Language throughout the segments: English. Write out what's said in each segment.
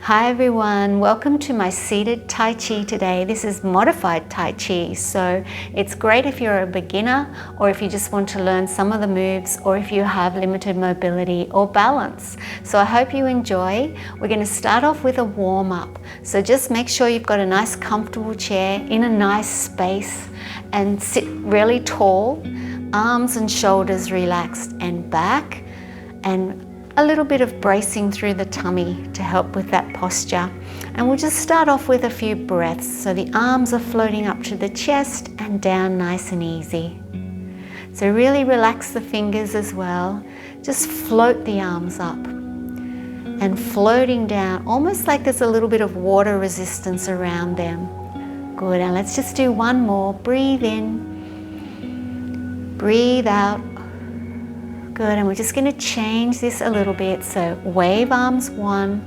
Hi everyone, welcome to my seated Tai Chi today. This is modified Tai Chi, so it's great if you're a beginner or if you just want to learn some of the moves or if you have limited mobility or balance. So I hope you enjoy. We're going to start off with a warm-up. So just make sure you've got a nice comfortable chair in a nice space and sit really tall, arms and shoulders relaxed and back, and a little bit of bracing through the tummy to help with that posture. And we'll just start off with a few breaths. So the arms are floating up to the chest and down nice and easy. So really relax the fingers as well. Just float the arms up and floating down, almost like there's a little bit of water resistance around them. Good, and let's just do one more. Breathe in, breathe out. Good, and we're just going to change this a little bit. So wave arms one,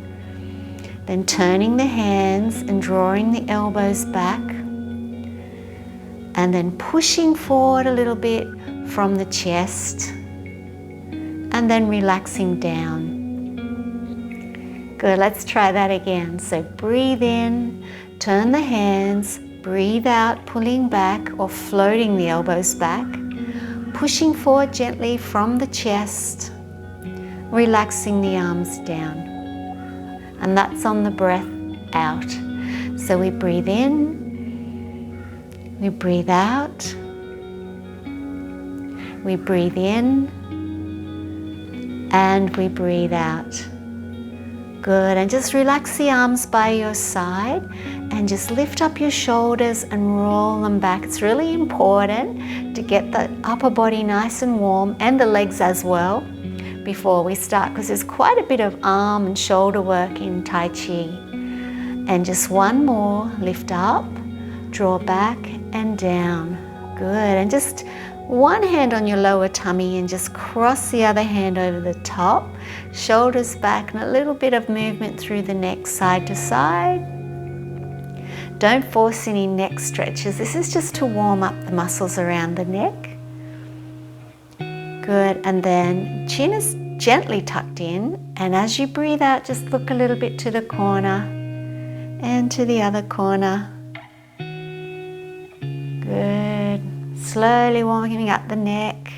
then turning the hands and drawing the elbows back, and then pushing forward a little bit from the chest, and then relaxing down. Good, let's try that again. So breathe in, turn the hands, breathe out, pulling back or floating the elbows back. Pushing forward gently from the chest, relaxing the arms down. And that's on the breath out. So we breathe in, we breathe out, we breathe in, and we breathe out. Good, and just relax the arms by your side and just lift up your shoulders and roll them back. It's really important to get the upper body nice and warm and the legs as well before we start, because there's quite a bit of arm and shoulder work in Tai Chi. And just one more, lift up, draw back and down. Good, and just one hand on your lower tummy and just cross the other hand over the top, shoulders back, and a little bit of movement through the neck side to side. Don't force any neck stretches. This is just to warm up the muscles around the neck. Good, and then chin is gently tucked in, and as you breathe out, just look a little bit to the corner and to the other corner. Good. Slowly warming up the neck,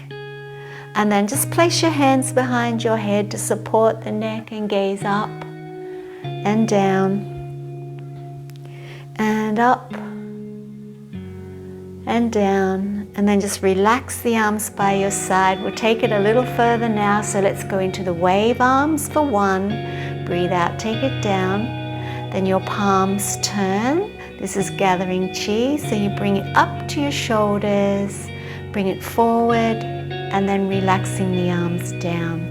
and then just place your hands behind your head to support the neck and gaze up and down and up and down, and then just relax the arms by your side. We'll take it a little further now, so let's go into the wave arms for one. Breathe out, take it down, then your palms turn. This is gathering chi, so you bring it up to your shoulders, bring it forward, and then relaxing the arms down.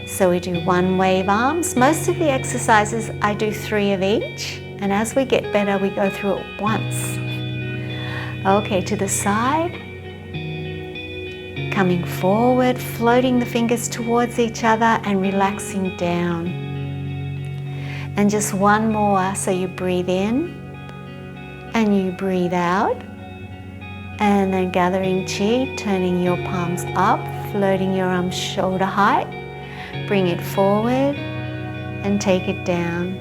So we do one wave arms. Most of the exercises, I do 3 of each, and as we get better, we go through it once. Okay, to the side, coming forward, floating the fingers towards each other and relaxing down. And just one more, so you breathe in and you breathe out, and then gathering chi, turning your palms up, floating your arms shoulder height, bring it forward and take it down.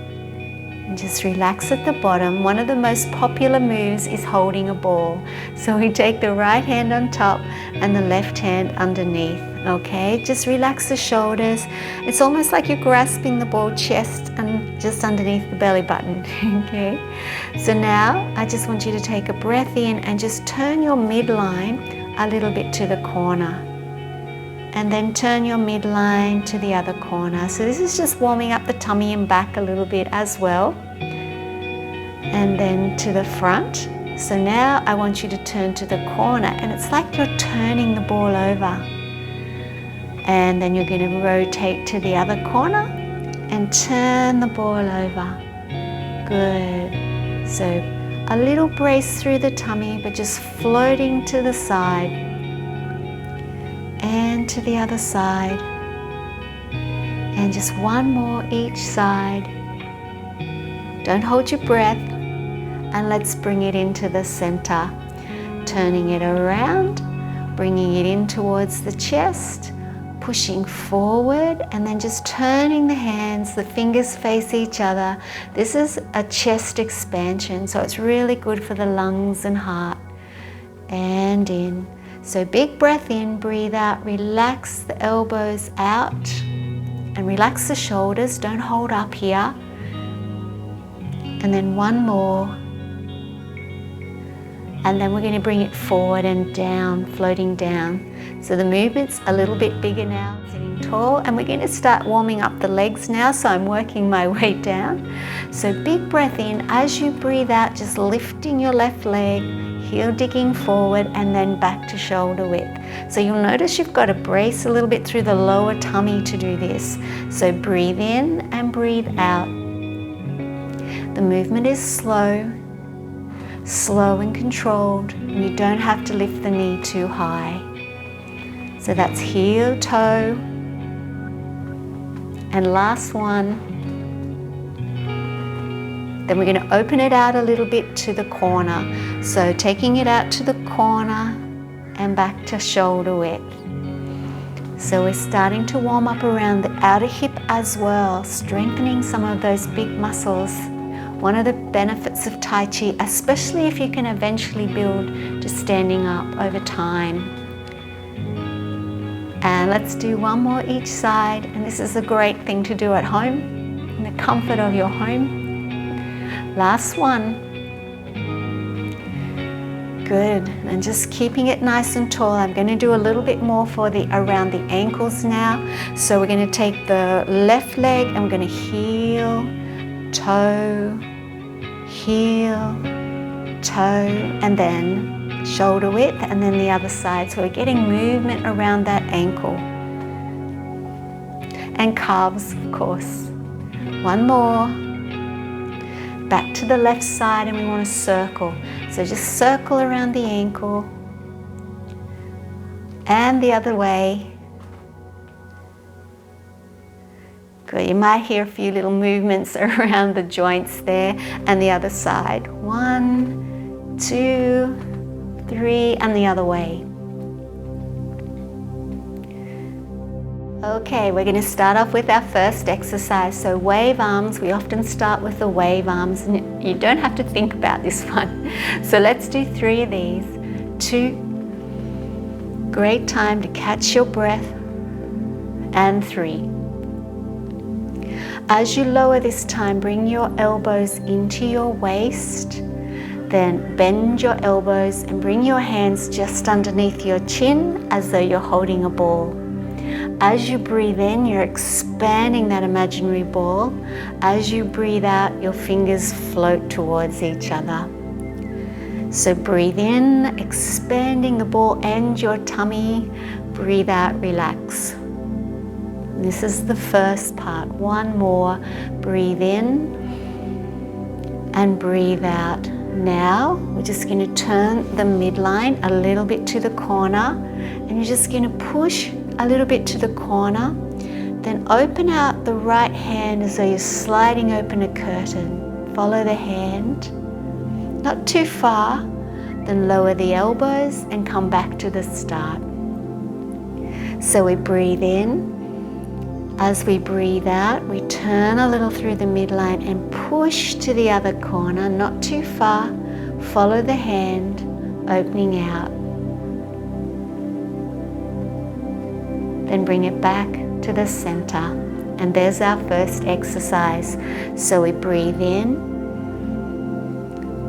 And just relax at the bottom. One of the most popular moves is holding a ball. So we take the right hand on top and the left hand underneath. Okay, just relax the shoulders. It's almost like you're grasping the ball chest and just underneath the belly button. Okay, so now I just want you to take a breath in and just turn your midline a little bit to the corner, and then turn your midline to the other corner. So this is just warming up the tummy and back a little bit as well, and then to the front. So now I want you to turn to the corner, and it's like you're turning the ball over. And then you're going to rotate to the other corner and turn the ball over. Good. So a little brace through the tummy, but just floating to the side and to the other side. And just one more each side. Don't hold your breath, and let's bring it into the center. Turning it around, bringing it in towards the chest, pushing forward, and then just turning the hands, the fingers face each other. This is a chest expansion, so it's really good for the lungs and heart. And in. So big breath in, breathe out, relax the elbows out and relax the shoulders, don't hold up here. And then one more. And then we're going to bring it forward and down, floating down. So the movement's a little bit bigger now, sitting tall. And we're going to start warming up the legs now, so I'm working my way down. So big breath in. As you breathe out, just lifting your left leg, heel digging forward, and then back to shoulder width. So you'll notice you've got to brace a little bit through the lower tummy to do this. So breathe in and breathe out. The movement is slow and controlled. You don't have to lift the knee too high. So that's heel, toe, and last one. Then we're going to open it out a little bit to the corner. So taking it out to the corner and back to shoulder width. So we're starting to warm up around the outer hip as well, strengthening some of those big muscles. One of the benefits of Tai Chi, especially if you can eventually build to standing up over time. And let's do one more each side. And this is a great thing to do at home, in the comfort of your home. Last one. Good. And just keeping it nice and tall. I'm going to do a little bit more for around the ankles now. So we're going to take the left leg and we're going to heel, toe, heel, toe, and then shoulder width, and then the other side. So we're getting movement around that ankle. And calves, of course. One more. Back to the left side, and we want to circle. So just circle around the ankle. And the other way. Good. You might hear a few little movements around the joints there. And the other side. 1, 2, 3, and the other way. Okay, we're going to start off with our first exercise. So wave arms, we often start with the wave arms, and you don't have to think about this one. So let's do 3 of these. 2, great time to catch your breath, and 3. As you lower this time, bring your elbows into your waist, then bend your elbows and bring your hands just underneath your chin as though you're holding a ball. As you breathe in, you're expanding that imaginary ball. As you breathe out, your fingers float towards each other. So breathe in, expanding the ball and your tummy. Breathe out, relax. This is the first part. One more. Breathe in and breathe out. Now, we're just going to turn the midline a little bit to the corner, and you're just going to push a little bit to the corner, then open out the right hand as though you're sliding open a curtain. Follow the hand, not too far, then lower the elbows and come back to the start. So we breathe in. As we breathe out, we turn a little through the midline and push to the other corner, not too far. Follow the hand, opening out. Then bring it back to the center. And there's our first exercise. So we breathe in,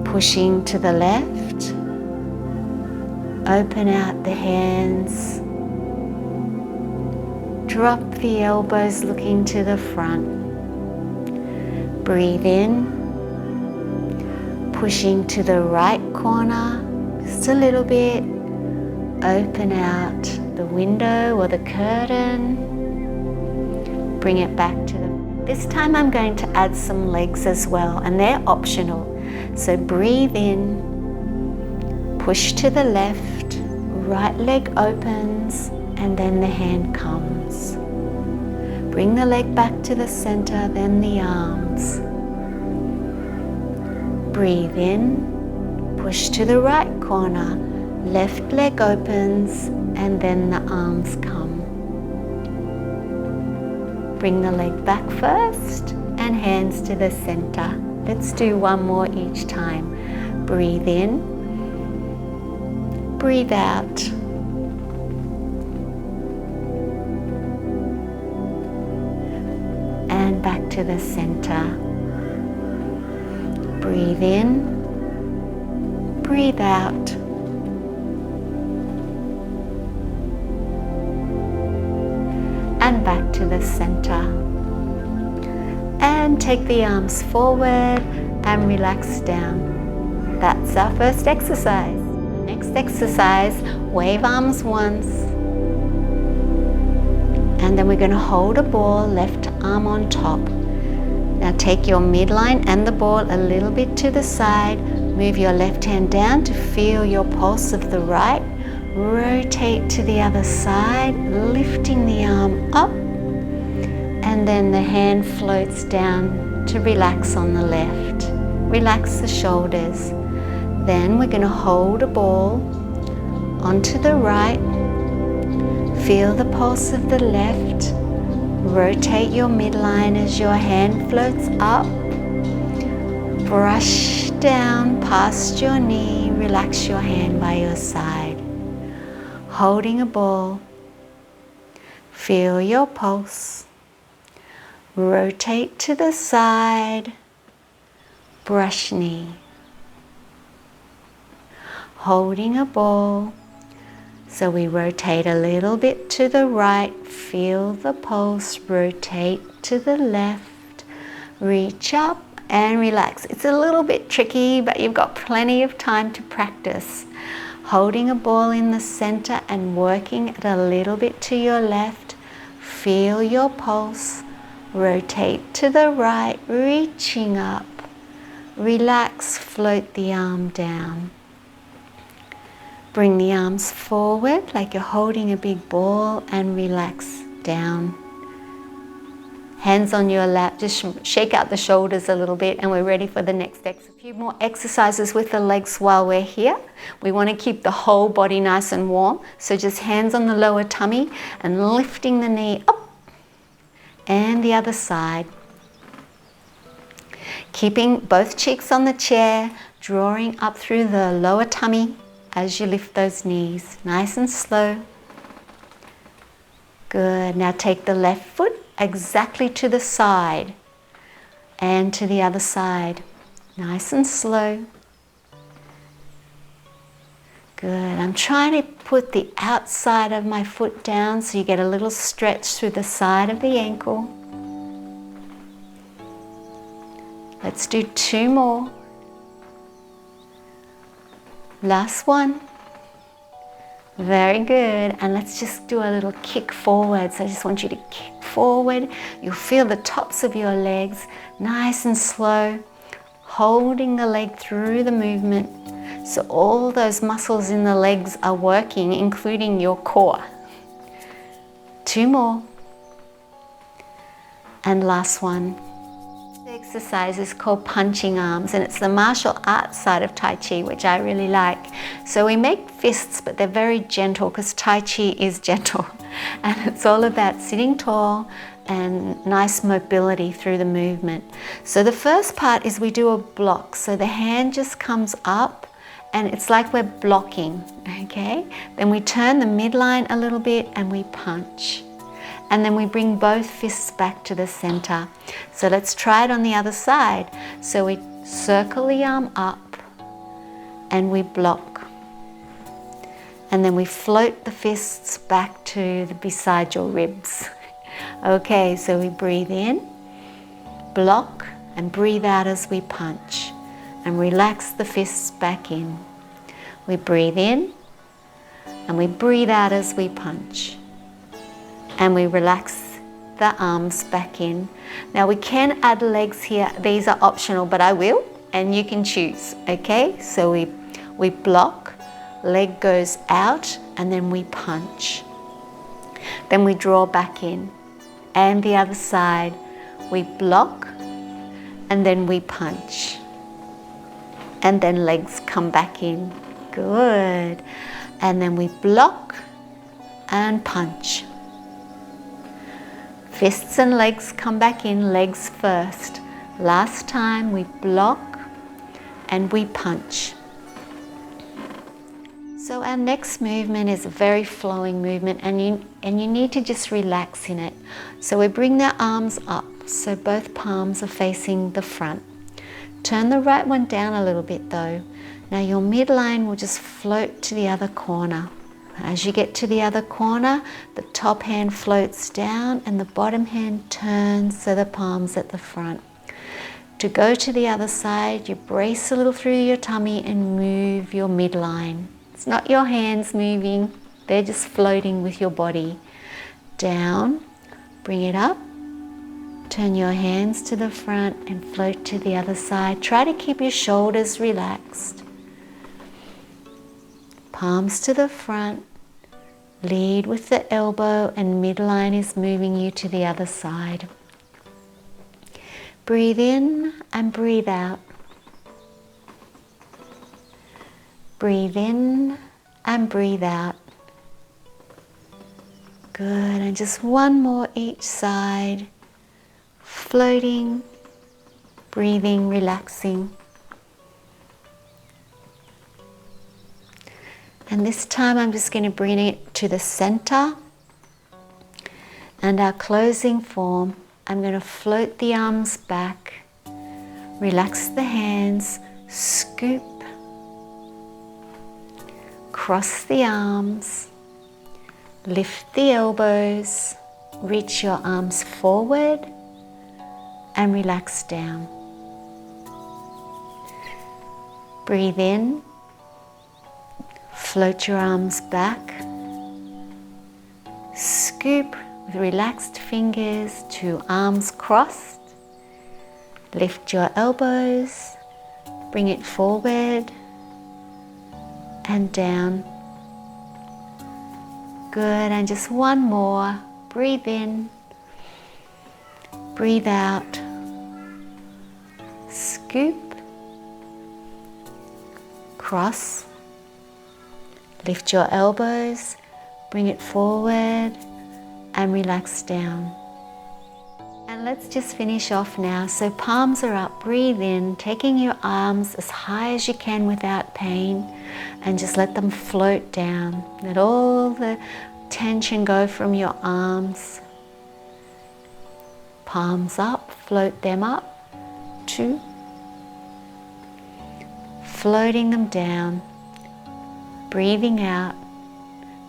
pushing to the left, open out the hands, drop the elbows looking to the front. Breathe in, pushing to the right corner, just a little bit, open out the window or the curtain, bring it back to them. This time I'm going to add some legs as well, and they're optional. So breathe in, push to the left, right leg opens, and then the hand comes. Bring the leg back to the center, then the arms. Breathe in, push to the right corner, left leg opens, and then the arms come. Bring the leg back first and hands to the center. Let's do one more each time. Breathe in, breathe out. And back to the center. Breathe in, breathe out. And back to the center. And take the arms forward and relax down. That's our first exercise. Next exercise, wave arms once. And then we're going to hold a ball, left arm on top. Now take your midline and the ball a little bit to the side. Move your left hand down to feel your pulse of the right. Rotate to the other side, lifting the arm up. And then the hand floats down to relax on the left. Relax the shoulders. Then we're going to hold a ball onto the right. Feel the pulse of the left. Rotate your midline as your hand floats up. Brush down past your knee. Relax your hand by your side. Holding a ball. Feel your pulse. Rotate to the side. Brush knee. Holding a ball. So we rotate a little bit to the right, feel the pulse, rotate to the left, reach up and relax. It's a little bit tricky, but you've got plenty of time to practice. Holding a ball in the center and working it a little bit to your left, feel your pulse, rotate to the right, reaching up, relax, float the arm down. Bring the arms forward like you're holding a big ball and relax down. Hands on your lap, just shake out the shoulders a little bit and we're ready for the next exercise. A few more exercises with the legs while we're here. We want to keep the whole body nice and warm. So just hands on the lower tummy and lifting the knee up. And the other side. Keeping both cheeks on the chair, drawing up through the lower tummy. As you lift those knees, nice and slow. Good. Now take the left foot exactly to the side and to the other side. Nice and slow. Good. I'm trying to put the outside of my foot down so you get a little stretch through the side of the ankle. Let's do 2 more. Last one. Very good. And let's just do a little kick forward. So I just want you to kick forward. You'll feel the tops of your legs nice and slow, holding the leg through the movement. So all those muscles in the legs are working, including your core. 2 more. And last one. The exercise is called punching arms, and it's the martial arts side of Tai Chi, which I really like. So we make fists, but they're very gentle because Tai Chi is gentle. And it's all about sitting tall and nice mobility through the movement. So the first part is we do a block. So the hand just comes up and it's like we're blocking, okay? Then we turn the midline a little bit and we punch. And then we bring both fists back to the center. So let's try it on the other side. So we circle the arm up and we block. And then we float the fists back to beside your ribs. Okay, so we breathe in, block, and breathe out as we punch. And relax the fists back in. We breathe in and we breathe out as we punch. And we relax the arms back in. Now we can add legs here. These are optional, but I will, and you can choose, okay? So we block, leg goes out, and then we punch. Then we draw back in. And the other side, we block, and then we punch. And then legs come back in. Good. And then we block and punch. Fists and legs come back in, legs first. Last time we block and we punch. So our next movement is a very flowing movement, and you need to just relax in it. So we bring the arms up, so both palms are facing the front. Turn the right one down a little bit though. Now your midline will just float to the other corner. As you get to the other corner, the top hand floats down and the bottom hand turns so the palm's at the front. To go to the other side, you brace a little through your tummy and move your midline. It's not your hands moving, they're just floating with your body. Down, bring it up, turn your hands to the front and float to the other side. Try to keep your shoulders relaxed. Palms to the front, lead with the elbow and midline is moving you to the other side. Breathe in and breathe out. Breathe in and breathe out. Good, and just one more each side. Floating, breathing, relaxing. And this time I'm just going to bring it to the center. And our closing form, I'm going to float the arms back, relax the hands, scoop, cross the arms, lift the elbows, reach your arms forward and relax down. Breathe in, float your arms back, scoop with relaxed fingers to arms crossed, lift your elbows, bring it forward and down. Good, and just one more. Breathe in, breathe out, scoop, cross, lift your elbows, bring it forward and relax down. And let's just finish off now. So palms are up, breathe in, taking your arms as high as you can without pain, and just let them float down. Let all the tension go from your arms. Palms up, float them up. 2. Floating them down. Breathing out.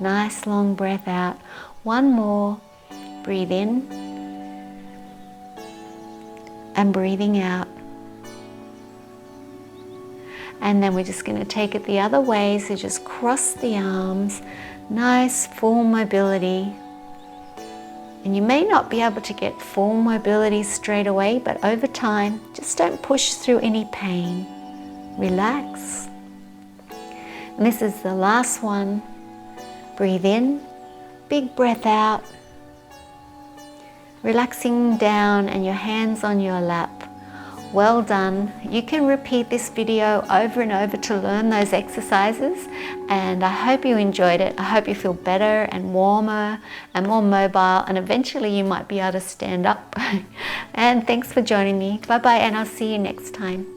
Nice long breath out. One more. Breathe in and breathing out. And then we're just going to take it the other way, so just cross the arms, nice full mobility. And you may not be able to get full mobility straight away, but over time, just don't push through any pain. Relax. And this is the last one. Breathe in, big breath out. Relaxing down and your hands on your lap. Well done. You can repeat this video over and over to learn those exercises, and I hope you enjoyed it. I hope you feel better and warmer and more mobile, and eventually you might be able to stand up. And thanks for joining me. Bye bye, and I'll see you next time.